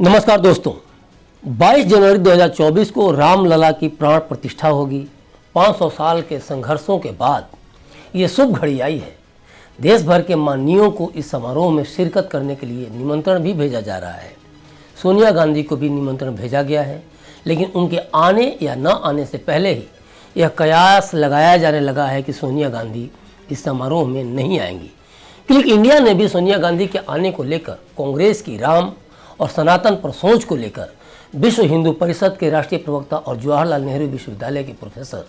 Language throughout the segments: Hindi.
नमस्कार दोस्तों, 22 जनवरी 2024 को रामलला की प्राण प्रतिष्ठा होगी। 500 साल के संघर्षों के बाद ये शुभ घड़ी आई है। देश भर के माननीयों को इस समारोह में शिरकत करने के लिए निमंत्रण भी भेजा जा रहा है। सोनिया गांधी को भी निमंत्रण भेजा गया है, लेकिन उनके आने या न आने से पहले ही यह कयास लगाया जाने लगा है कि सोनिया गांधी इस समारोह में नहीं आएंगी। क्लिक इंडिया ने भी सोनिया गांधी के आने को लेकर कांग्रेस की राम और सनातन पर सोच को लेकर विश्व हिंदू परिषद के राष्ट्रीय प्रवक्ता और जवाहरलाल नेहरू विश्वविद्यालय के प्रोफेसर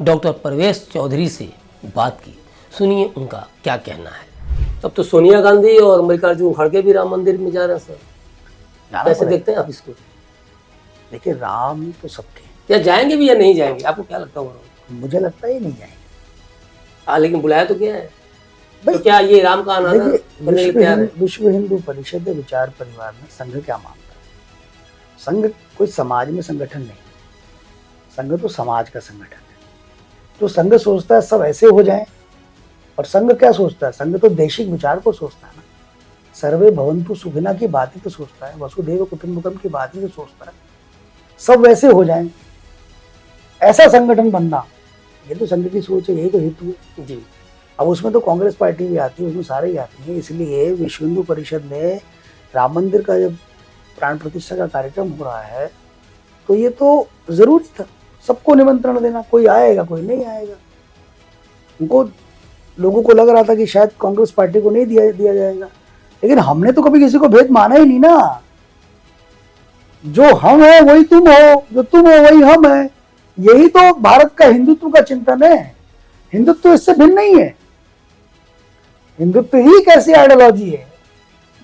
डॉक्टर परवेश चौधरी से बात की। सुनिए उनका क्या कहना है। अब तो सोनिया गांधी और मल्लिकार्जुन खड़गे भी राम मंदिर में जा रहे हैं सर, कैसे देखते हैं आप इसको? देखिए, राम तो सबके या जाएंगे भी या नहीं जाएंगे, आपको क्या लगता है? मुझे लगता है नहीं जाएंगे। हाँ, लेकिन बुलाया तो क्या है? तो क्या ये राम का आना करने के तैयार है? विश्व हिंदू परिषद विचार परिवार में संघ क्या मानता है? संघ कोई समाज में संगठन नहीं, संघ तो समाज का संगठन है। तो संघ सोचता है सब ऐसे हो जाएं, और संघ क्या सोचता है? संघ तो देशिक विचार को सोचता है ना। सर्वे भवन्तु सुखिनः की बात ही तो सोचता है, वसुधैव कुटुम्बकम की बात ही तो सोचता है। सब वैसे हो जाएं, ऐसा संगठन बनना, ये तो संघ की सोच है, यही तो हेतु है जी। अब उसमें तो कांग्रेस पार्टी भी आती है, उसमें सारे ही आते हैं। इसलिए विश्व हिंदू परिषद में राम मंदिर का जब प्राण प्रतिष्ठा का कार्यक्रम हो रहा है, तो ये तो जरूरी था सबको निमंत्रण देना। कोई आएगा, कोई नहीं आएगा। उनको लोगों को लग रहा था कि शायद कांग्रेस पार्टी को नहीं दिया जाएगा, लेकिन हमने तो कभी किसी को भेद माना ही नहीं ना। जो हम है वही तुम हो, जो तुम हो वही हम है। यही तो भारत का हिंदुत्व का चिंतन है। हिंदुत्व इससे भिन्न नहीं है। हिंदुत्व ही एक ऐसी आइडियोलॉजी है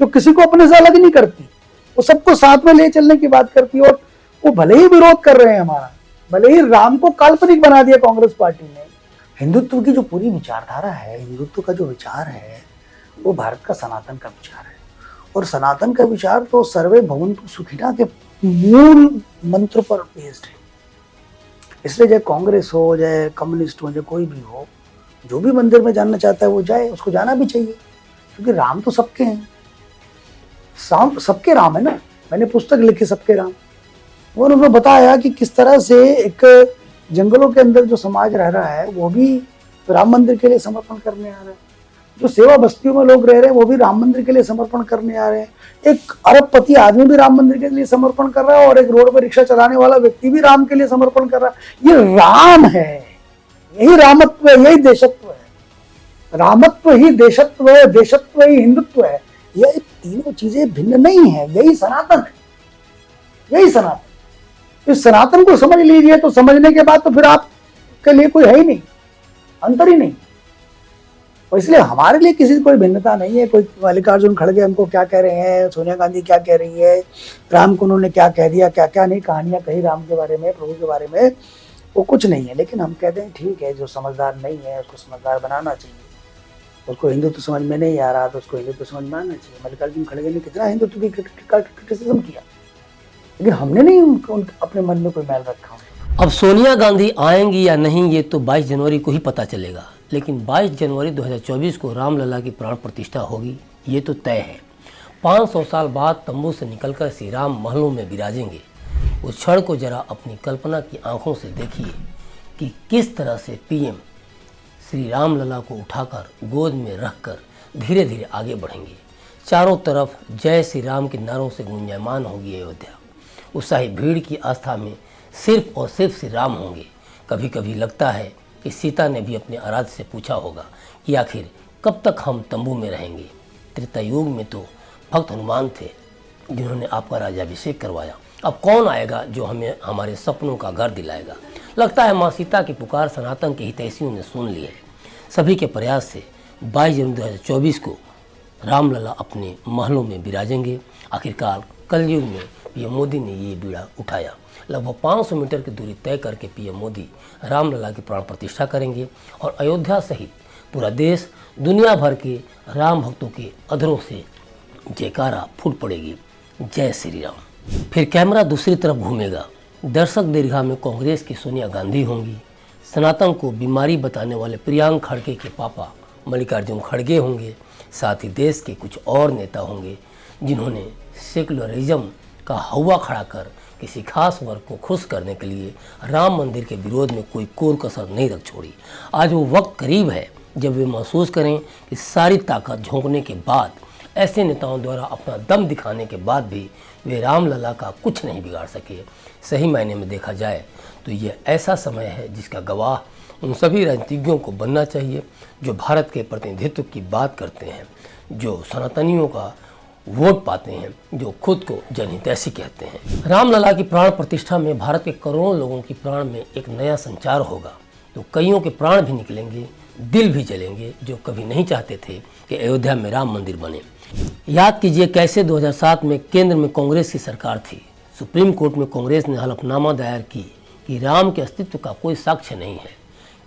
जो किसी को अपने से अलग नहीं करती, वो सबको साथ में ले चलने की बात करती है। और वो भले ही विरोध कर रहे हैं हमारा, भले ही राम को काल्पनिक बना दिया कांग्रेस पार्टी ने, हिंदुत्व की जो पूरी विचारधारा है, हिंदुत्व का जो विचार है, वो भारत का सनातन का विचार है। और सनातन का विचार तो सर्वे भवन्तु सुखिनः के मूल मंत्र पर बेस्ड है। इसलिए चाहे कांग्रेस हो, चाहे कम्युनिस्ट हो, चाहे कोई भी हो, जो भी मंदिर में जाना चाहता है वो जाए, उसको जाना भी चाहिए, क्योंकि राम तो सबके हैं। सबके राम है ना। मैंने पुस्तक लिखी सबके राम, वो उन्होंने बताया कि किस तरह से एक जंगलों के अंदर जो समाज रह रहा है वो भी राम मंदिर के लिए समर्पण करने आ रहा है। जो सेवा बस्तियों में लोग रह रहे हैं वो भी राम मंदिर के लिए समर्पण करने आ रहे हैं। एक अरबपति आदमी भी राम मंदिर के लिए समर्पण कर रहा है, और एक रोड पर रिक्शा चलाने वाला व्यक्ति भी राम के लिए समर्पण कर रहा है। ये राम है, यही रामत्व है, यही देशत्व है। रामत्व ही देशत्व है, देशत्व ही हिंदुत्व है। ये तीनों चीजें भिन्न नहीं है, यही सनातन है, यही सनातन। इस सनातन को समझ लीजिए, तो समझने के बाद तो फिर आपके लिए कोई है ही नहीं, अंतर ही नहीं। और इसलिए हमारे लिए किसी कोई भिन्नता नहीं है। कोई मल्लिकार्जुन खड़गे हमको क्या कह रहे हैं, सोनिया गांधी क्या कह रही है, राम को उन्होंने क्या कह दिया, क्या क्या नहीं कहानियां कही राम के बारे में, प्रभु के बारे में, वो कुछ नहीं है। लेकिन हम कहते हैं ठीक है, जो समझदार नहीं है उसको समझदार बनाना चाहिए। उसको हिंदुत्व समझ में नहीं आ रहा तो उसको हिंदुत्व समझ में आना चाहिए। मल्लिकार्जुन खड़गे ने कितना हिंदुत्व की क्रिटिसिज्म किया, लेकिन हमने नहीं अपने मन में कोई मैल रखा। अब सोनिया गांधी आएंगी या नहीं ये तो 22 जनवरी को ही पता चलेगा, लेकिन 22 जनवरी 2024 को रामलला की प्राण प्रतिष्ठा होगी, ये तो तय है। 500 साल बाद तंबू से निकलकर श्री राम महलों में विराजेंगे। उस क्षण को जरा अपनी कल्पना की आंखों से देखिए कि किस तरह से पीएम श्री रामलला को उठाकर गोद में रखकर धीरे धीरे आगे बढ़ेंगे। चारों तरफ जय श्री राम के नारों से गुंजायमान होगी अयोध्या। उत्साही भीड़ की आस्था में सिर्फ और सिर्फ श्री राम होंगे। कभी कभी लगता है कि सीता ने भी अपने आराध्य से पूछा होगा कि आखिर कब तक हम तंबू में रहेंगे। त्रेता युग में तो भक्त हनुमान थे जिन्होंने आपका राज्याभिषेक करवाया। अब कौन आएगा जो हमें हमारे सपनों का घर दिलाएगा। लगता है माँ सीता की पुकार सनातन के हितैषियों ने सुन ली है। सभी के प्रयास से 22 जनवरी 2024 को रामलला अपने महलों में विराजेंगे। आखिरकार कलयुग में पीएम मोदी ने ये बीड़ा उठाया। लगभग 500 मीटर की दूरी तय करके पीएम मोदी रामलला की प्राण प्रतिष्ठा करेंगे और अयोध्या सहित पूरा देश दुनिया भर के राम भक्तों के अधरों से जयकारा फूट पड़ेगी, जय श्री राम। फिर कैमरा दूसरी तरफ घूमेगा। दर्शक दीर्घा में कांग्रेस की सोनिया गांधी होंगी। सनातन को बीमारी बताने वाले प्रियांक खड़गे के पापा मल्लिकार्जुन खड़गे होंगे। साथ ही देश के कुछ और नेता होंगे जिन्होंने सेकुलरिज्म का हवा खड़ा कर किसी खास वर्ग को खुश करने के लिए राम मंदिर के विरोध में कोई कोर कसर नहीं रख छोड़ी। आज वो वक्त करीब है जब वे महसूस करें कि सारी ताकत झोंकने के बाद, ऐसे नेताओं द्वारा अपना दम दिखाने के बाद भी वे रामलला का कुछ नहीं बिगाड़ सके। सही मायने में देखा जाए तो यह ऐसा समय है जिसका गवाह उन सभी राजनीतिज्ञों को बनना चाहिए जो भारत के प्रतिनिधित्व की बात करते हैं, जो सनातनियों का वोट पाते हैं, जो खुद को जनहितैषी कहते हैं। रामलला की प्राण प्रतिष्ठा में भारत के करोड़ों लोगों की प्राण में एक नया संचार होगा, तो कईयों के प्राण भी निकलेंगे, दिल भी जलेंगे, जो कभी नहीं चाहते थे कि अयोध्या में राम मंदिर बने। याद कीजिए कैसे 2007 में केंद्र में कांग्रेस की सरकार थी। सुप्रीम कोर्ट में कांग्रेस ने हलफनामा दायर की कि राम के अस्तित्व का कोई साक्ष्य नहीं है।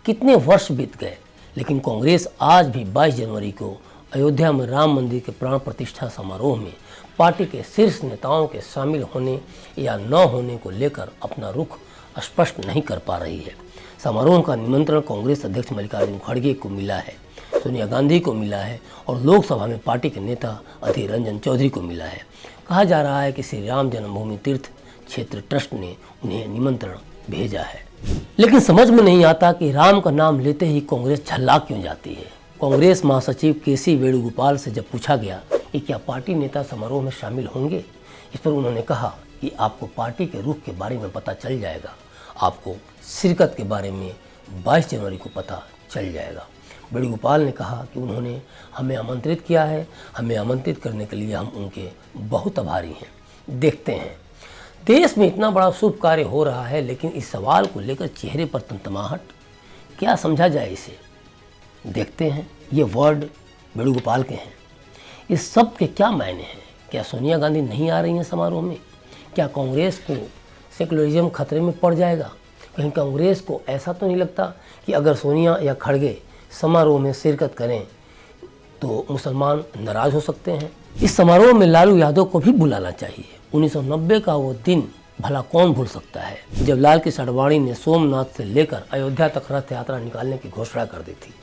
कितने वर्ष बीत गए, लेकिन कांग्रेस आज भी 22 जनवरी को अयोध्या में राम मंदिर के प्राण प्रतिष्ठा समारोह में पार्टी के शीर्ष नेताओं के शामिल होने या न होने को लेकर अपना रुख स्पष्ट नहीं कर पा रही है। समारोह का निमंत्रण कांग्रेस अध्यक्ष मल्लिकार्जुन खड़गे को मिला है, सोनिया गांधी को मिला है और लोकसभा में पार्टी के नेता अधीर रंजन चौधरी को मिला है। कहा जा रहा है कि श्री राम जन्मभूमि तीर्थ क्षेत्र ट्रस्ट ने उन्हें निमंत्रण भेजा है, लेकिन समझ में नहीं आता कि राम का नाम लेते ही कांग्रेस झल्ला क्यों जाती है। कांग्रेस महासचिव के.सी. वेणुगोपाल से जब पूछा गया कि क्या पार्टी नेता समारोह में शामिल होंगे, इस पर उन्होंने कहा कि आपको पार्टी के रुख के बारे में पता चल जाएगा, आपको शिरकत के बारे में 22 जनवरी को पता चल जाएगा। वेणुगोपाल ने कहा कि उन्होंने हमें आमंत्रित किया है, हमें आमंत्रित करने के लिए हम उनके बहुत आभारी हैं। देखते हैं, देश में इतना बड़ा शुभ कार्य हो रहा है, लेकिन इस सवाल को लेकर चेहरे पर तमतमाहट, क्या समझा जाए इसे। देखते हैं, ये वर्ड वेणुगोपाल के हैं। इस सब के क्या मायने हैं? क्या सोनिया गांधी नहीं आ रही हैं समारोह में? क्या कांग्रेस को सेकुलरिज्म खतरे में पड़ जाएगा? कहीं कांग्रेस को ऐसा तो नहीं लगता कि अगर सोनिया या खड़गे समारोह में शिरकत करें तो मुसलमान नाराज हो सकते हैं? इस समारोह में लालू यादव को भी बुलाना चाहिए। 1990 का वो दिन भला कौन भूल सकता है, जब लाल कृष्ण आडवाणी ने सोमनाथ से लेकर अयोध्या तक रथ यात्रा निकालने की घोषणा कर दी थी।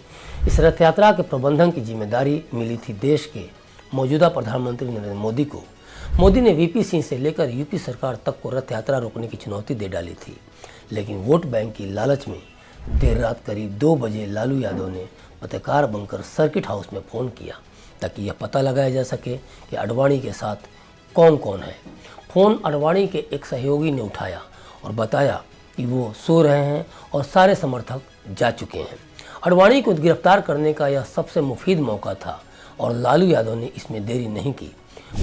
इस रथ यात्रा के प्रबंधन की जिम्मेदारी मिली थी देश के मौजूदा प्रधानमंत्री नरेंद्र मोदी को। मोदी ने वीपी सिंह से लेकर यूपी सरकार तक को रथ यात्रा रोकने की चुनौती दे डाली थी, लेकिन वोट बैंक की लालच में देर रात करीब 2 बजे लालू यादव ने पत्रकार बनकर सर्किट हाउस में फ़ोन किया ताकि यह पता लगाया जा सके कि आडवाणी के साथ कौन कौन है। फ़ोन आडवाणी के एक सहयोगी ने उठाया और बताया कि वो सो रहे हैं और सारे समर्थक जा चुके हैं। आडवाणी को गिरफ्तार करने का यह सबसे मुफीद मौका था और लालू यादव ने इसमें देरी नहीं की।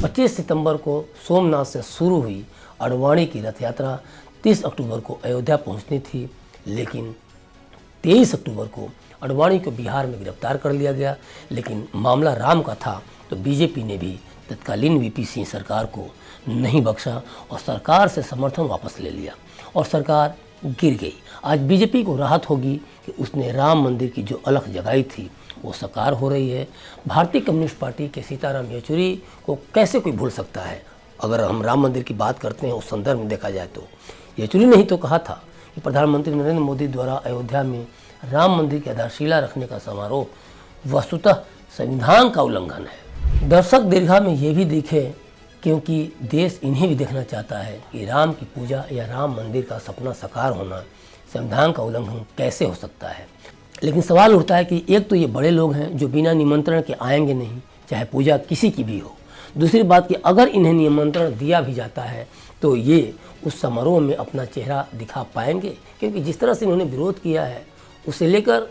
25 सितंबर को सोमनाथ से शुरू हुई आडवाणी की रथ यात्रा 30 अक्टूबर को अयोध्या पहुंचनी थी, लेकिन 23 अक्टूबर को आडवाणी को बिहार में गिरफ्तार कर लिया गया। लेकिन मामला राम का था तो बीजेपी ने भी तत्कालीन वीपी सिंह सरकार को नहीं बख्शा और सरकार से समर्थन वापस ले लिया और सरकार गिर गई। आज बीजेपी को राहत होगी कि उसने राम मंदिर की जो अलख जगाई थी वो साकार हो रही है। भारतीय कम्युनिस्ट पार्टी के सीताराम येचुरी को कैसे कोई भूल सकता है? अगर हम राम मंदिर की बात करते हैं उस संदर्भ में देखा जाए तो येचुरी ने ही तो कहा था कि प्रधानमंत्री नरेंद्र मोदी द्वारा अयोध्या में राम मंदिर की आधारशिला रखने का समारोह वस्तुतः संविधान का उल्लंघन है। दर्शक दीर्घा में ये भी देखे, क्योंकि देश इन्हें भी देखना चाहता है कि राम की पूजा या राम मंदिर का सपना साकार होना संविधान का उल्लंघन कैसे हो सकता है। लेकिन सवाल उठता है कि एक तो ये बड़े लोग हैं जो बिना निमंत्रण के आएंगे नहीं, चाहे पूजा किसी की भी हो। दूसरी बात कि अगर इन्हें निमंत्रण दिया भी जाता है तो ये उस समारोह में अपना चेहरा दिखा पाएंगे, क्योंकि जिस तरह से इन्होंने विरोध किया है उसे लेकर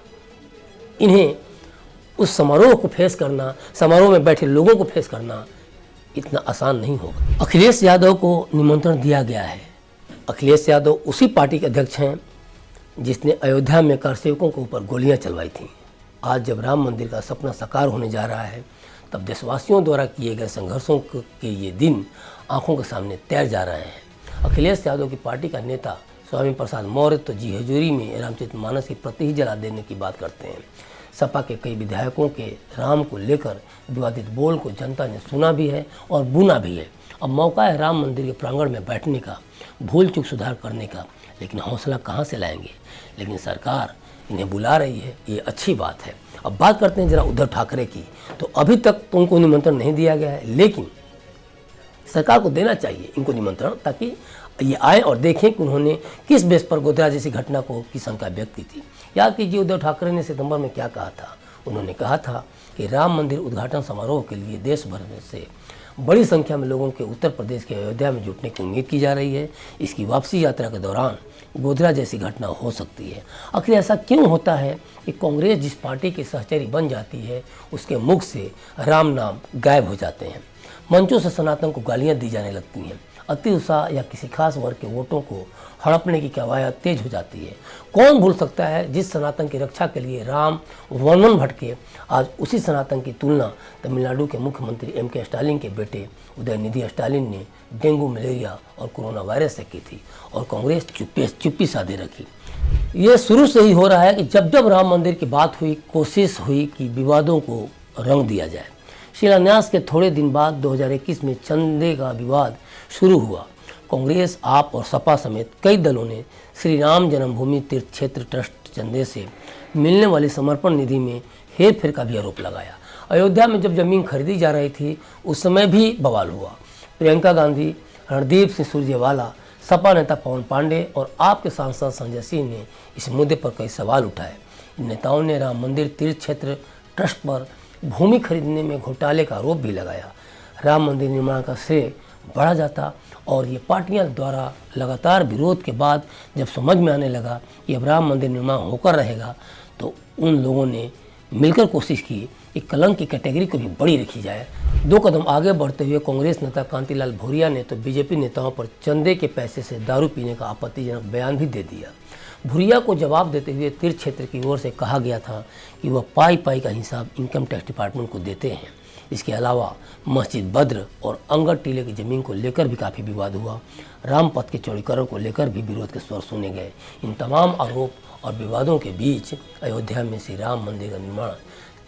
इन्हें उस समारोह को फेस करना, समारोह में बैठे लोगों को फेस करना इतना आसान नहीं होगा। अखिलेश यादव को निमंत्रण दिया गया है। अखिलेश यादव उसी पार्टी के अध्यक्ष हैं जिसने अयोध्या में कारसेवकों के ऊपर गोलियां चलवाई थीं। आज जब राम मंदिर का सपना साकार होने जा रहा है तब देशवासियों द्वारा किए गए संघर्षों के ये दिन आंखों के सामने तैर जा रहे हैं। अखिलेश यादव की पार्टी का नेता स्वामी प्रसाद मौर्य तो जी हजूरी में रामचरितमानस की प्रति ही जला देने की बात करते हैं। सपा के कई विधायकों के राम को लेकर विवादित बोल को जनता ने सुना भी है और बुना भी है। अब मौका है राम मंदिर के प्रांगण में बैठने का, भूल चूक सुधार करने का, लेकिन हौसला कहाँ से लाएंगे? लेकिन सरकार इन्हें बुला रही है, ये अच्छी बात है। अब बात करते हैं जरा उद्धव ठाकरे की। तो अभी तक तो उनको निमंत्रण नहीं दिया गया है, लेकिन सरकार को देना चाहिए इनको निमंत्रण, ताकि ये आए और देखें कि उन्होंने किस बेस पर गोधरा जैसी घटना की शंका व्यक्त की थी। याद कीजिए उद्धव ठाकरे ने सितंबर में क्या कहा था। उन्होंने कहा था कि राम मंदिर उद्घाटन समारोह के लिए देश भर में से बड़ी संख्या में लोगों के उत्तर प्रदेश के अयोध्या में जुटने की उम्मीद की जा रही है। इसकी वापसी यात्रा के दौरान गोधरा जैसी घटना हो सकती है। आखिर ऐसा क्यों होता है कि कांग्रेस जिस पार्टी की सहचरी बन जाती है उसके मुख से राम नाम गायब हो जाते हैं। मंचों से सनातन को गालियां दी जाने लगती हैं। अति उत्साह या किसी खास वर्ग के वोटों को हड़पने की कवायद तेज हो जाती है। कौन भूल सकता है जिस सनातन की रक्षा के लिए राम वन भटके, आज उसी सनातन की तुलना तमिलनाडु के मुख्यमंत्री MK स्टालिन के बेटे उदयनिधि स्टालिन ने डेंगू, मलेरिया और कोरोना वायरस से की थी और कांग्रेस चुप्पी साधे रखी। ये शुरू से ही हो रहा है कि जब जब राम मंदिर की बात हुई, कोशिश हुई कि विवादों को रंग दिया जाए। शिलान्यास के थोड़े दिन बाद 2021 में चंदे का विवाद शुरू हुआ। कांग्रेस, आप और सपा समेत कई दलों ने श्री राम जन्मभूमि तीर्थ क्षेत्र ट्रस्ट चंदे से मिलने वाली समर्पण निधि में हेर फेर का भी आरोप लगाया। अयोध्या में जब जमीन खरीदी जा रही थी उस समय भी बवाल हुआ। प्रियंका गांधी, रणदीप सिंह सुरजेवाला, सपा नेता पवन पांडे और आपके सांसद संजय सिंह ने इस मुद्दे पर कई सवाल उठाए। इन नेताओं ने राम मंदिर तीर्थ क्षेत्र ट्रस्ट पर भूमि खरीदने में घोटाले का आरोप भी लगाया। राम मंदिर निर्माण का श्रेय बढ़ा जाता और ये पार्टियां द्वारा लगातार विरोध के बाद जब समझ में आने लगा कि अब राम मंदिर निर्माण होकर रहेगा, तो उन लोगों ने मिलकर कोशिश की कि कलंक की कैटेगरी को भी बड़ी रखी जाए। 2 कदम आगे बढ़ते हुए कांग्रेस नेता कांतिलाल भूरिया ने तो बीजेपी नेताओं पर चंदे के पैसे से दारू पीने का आपत्तिजनक बयान भी दे दिया। भूरिया को जवाब देते हुए तीर्थ क्षेत्र की ओर से कहा गया था कि वह पाई का हिसाब इनकम टैक्स डिपार्टमेंट को देते हैं। इसके अलावा मस्जिद बद्र और अंगद टीले की ज़मीन को लेकर भी काफ़ी विवाद हुआ। रामपथ के चौड़ीकरण को लेकर भी विरोध के स्वर सुने गए। इन तमाम आरोप और विवादों के बीच अयोध्या में श्री राम मंदिर का निर्माण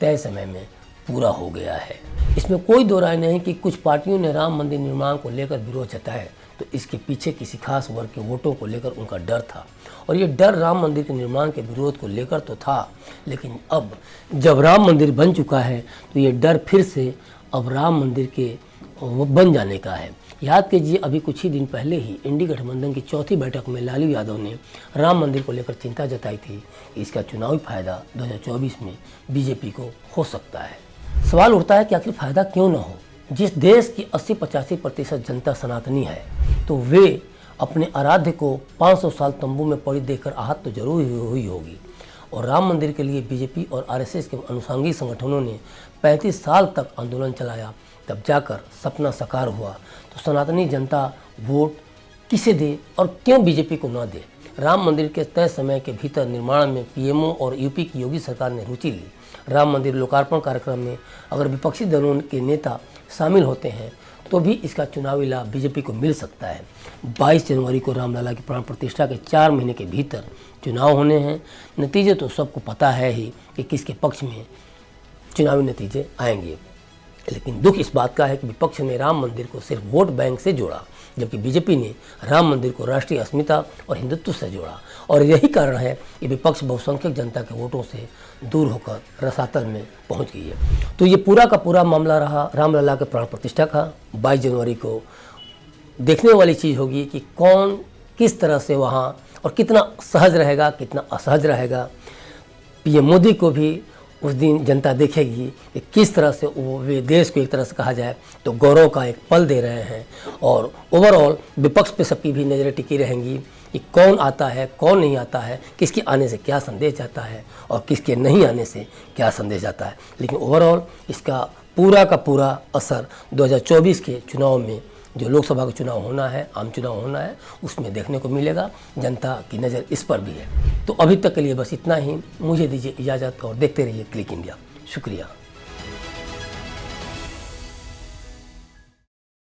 तय समय में पूरा हो गया है। इसमें कोई दो राय नहीं कि कुछ पार्टियों ने राम मंदिर निर्माण को लेकर विरोध जताया, तो इसके पीछे किसी खास वर्ग के वोटों को लेकर उनका डर था और ये डर राम मंदिर के निर्माण के विरोध को लेकर तो था, लेकिन अब जब राम मंदिर बन चुका है तो ये डर फिर से अब राम मंदिर के बन जाने का है। याद कीजिए अभी कुछ ही दिन पहले ही इंडी गठबंधन की चौथी बैठक में लालू यादव ने राम मंदिर को लेकर चिंता जताई थी कि इसका चुनावी फायदा 2024 में बीजेपी को हो सकता है। सवाल उठता है कि आखिर फायदा क्यों न हो। जिस देश की 80-85% जनता सनातनी है तो वे अपने आराध्य को 500 साल तंबू में पड़ी देखकर आहत तो जरूर हुई होगी। और राम मंदिर के लिए बीजेपी और RSS के अनुषंगी संगठनों ने 35 साल तक आंदोलन चलाया, तब जाकर सपना साकार हुआ। तो सनातनी जनता वोट किसे दे और क्यों बीजेपी को न दे। राम मंदिर के तय समय के भीतर निर्माण में PMO और यूपी की योगी सरकार ने रुचि ली। राम मंदिर लोकार्पण कार्यक्रम में अगर विपक्षी दलों के नेता शामिल होते हैं तो भी इसका चुनावी लाभ बीजेपी को मिल सकता है। 22 जनवरी को रामलला की प्राण प्रतिष्ठा के 4 महीने के भीतर चुनाव होने हैं। नतीजे तो सबको पता है ही कि किसके पक्ष में चुनावी नतीजे आएंगे, लेकिन दुख इस बात का है कि विपक्ष ने राम मंदिर को सिर्फ वोट बैंक से जोड़ा, जबकि बीजेपी ने राम मंदिर को राष्ट्रीय अस्मिता और हिंदुत्व से जोड़ा। और यही कारण है कि विपक्ष बहुसंख्यक जनता के वोटों से दूर होकर रसातल में पहुंच गई है। तो ये पूरा का पूरा मामला रहा रामलला के प्राण प्रतिष्ठा का। 22 जनवरी को देखने वाली चीज़ होगी कि कौन किस तरह से वहाँ और कितना सहज रहेगा, कितना असहज रहेगा। PM मोदी को भी उस दिन जनता देखेगी कि किस तरह से वे देश को एक तरह से कहा जाए तो गौरव का एक पल दे रहे हैं। और ओवरऑल विपक्ष पे सबकी भी नज़रें टिकी रहेंगी कि कौन आता है, कौन नहीं आता है, किसके आने से क्या संदेश जाता है और किसके नहीं आने से क्या संदेश जाता है। लेकिन ओवरऑल इसका पूरा का पूरा असर 2024 के चुनाव में, जो लोकसभा का चुनाव होना है, आम चुनाव होना है, उसमें देखने को मिलेगा। जनता की नज़र इस पर भी है। तो अभी तक के लिए बस इतना ही। मुझे दीजिए इजाज़त और देखते रहिए क्लिक इंडिया। शुक्रिया।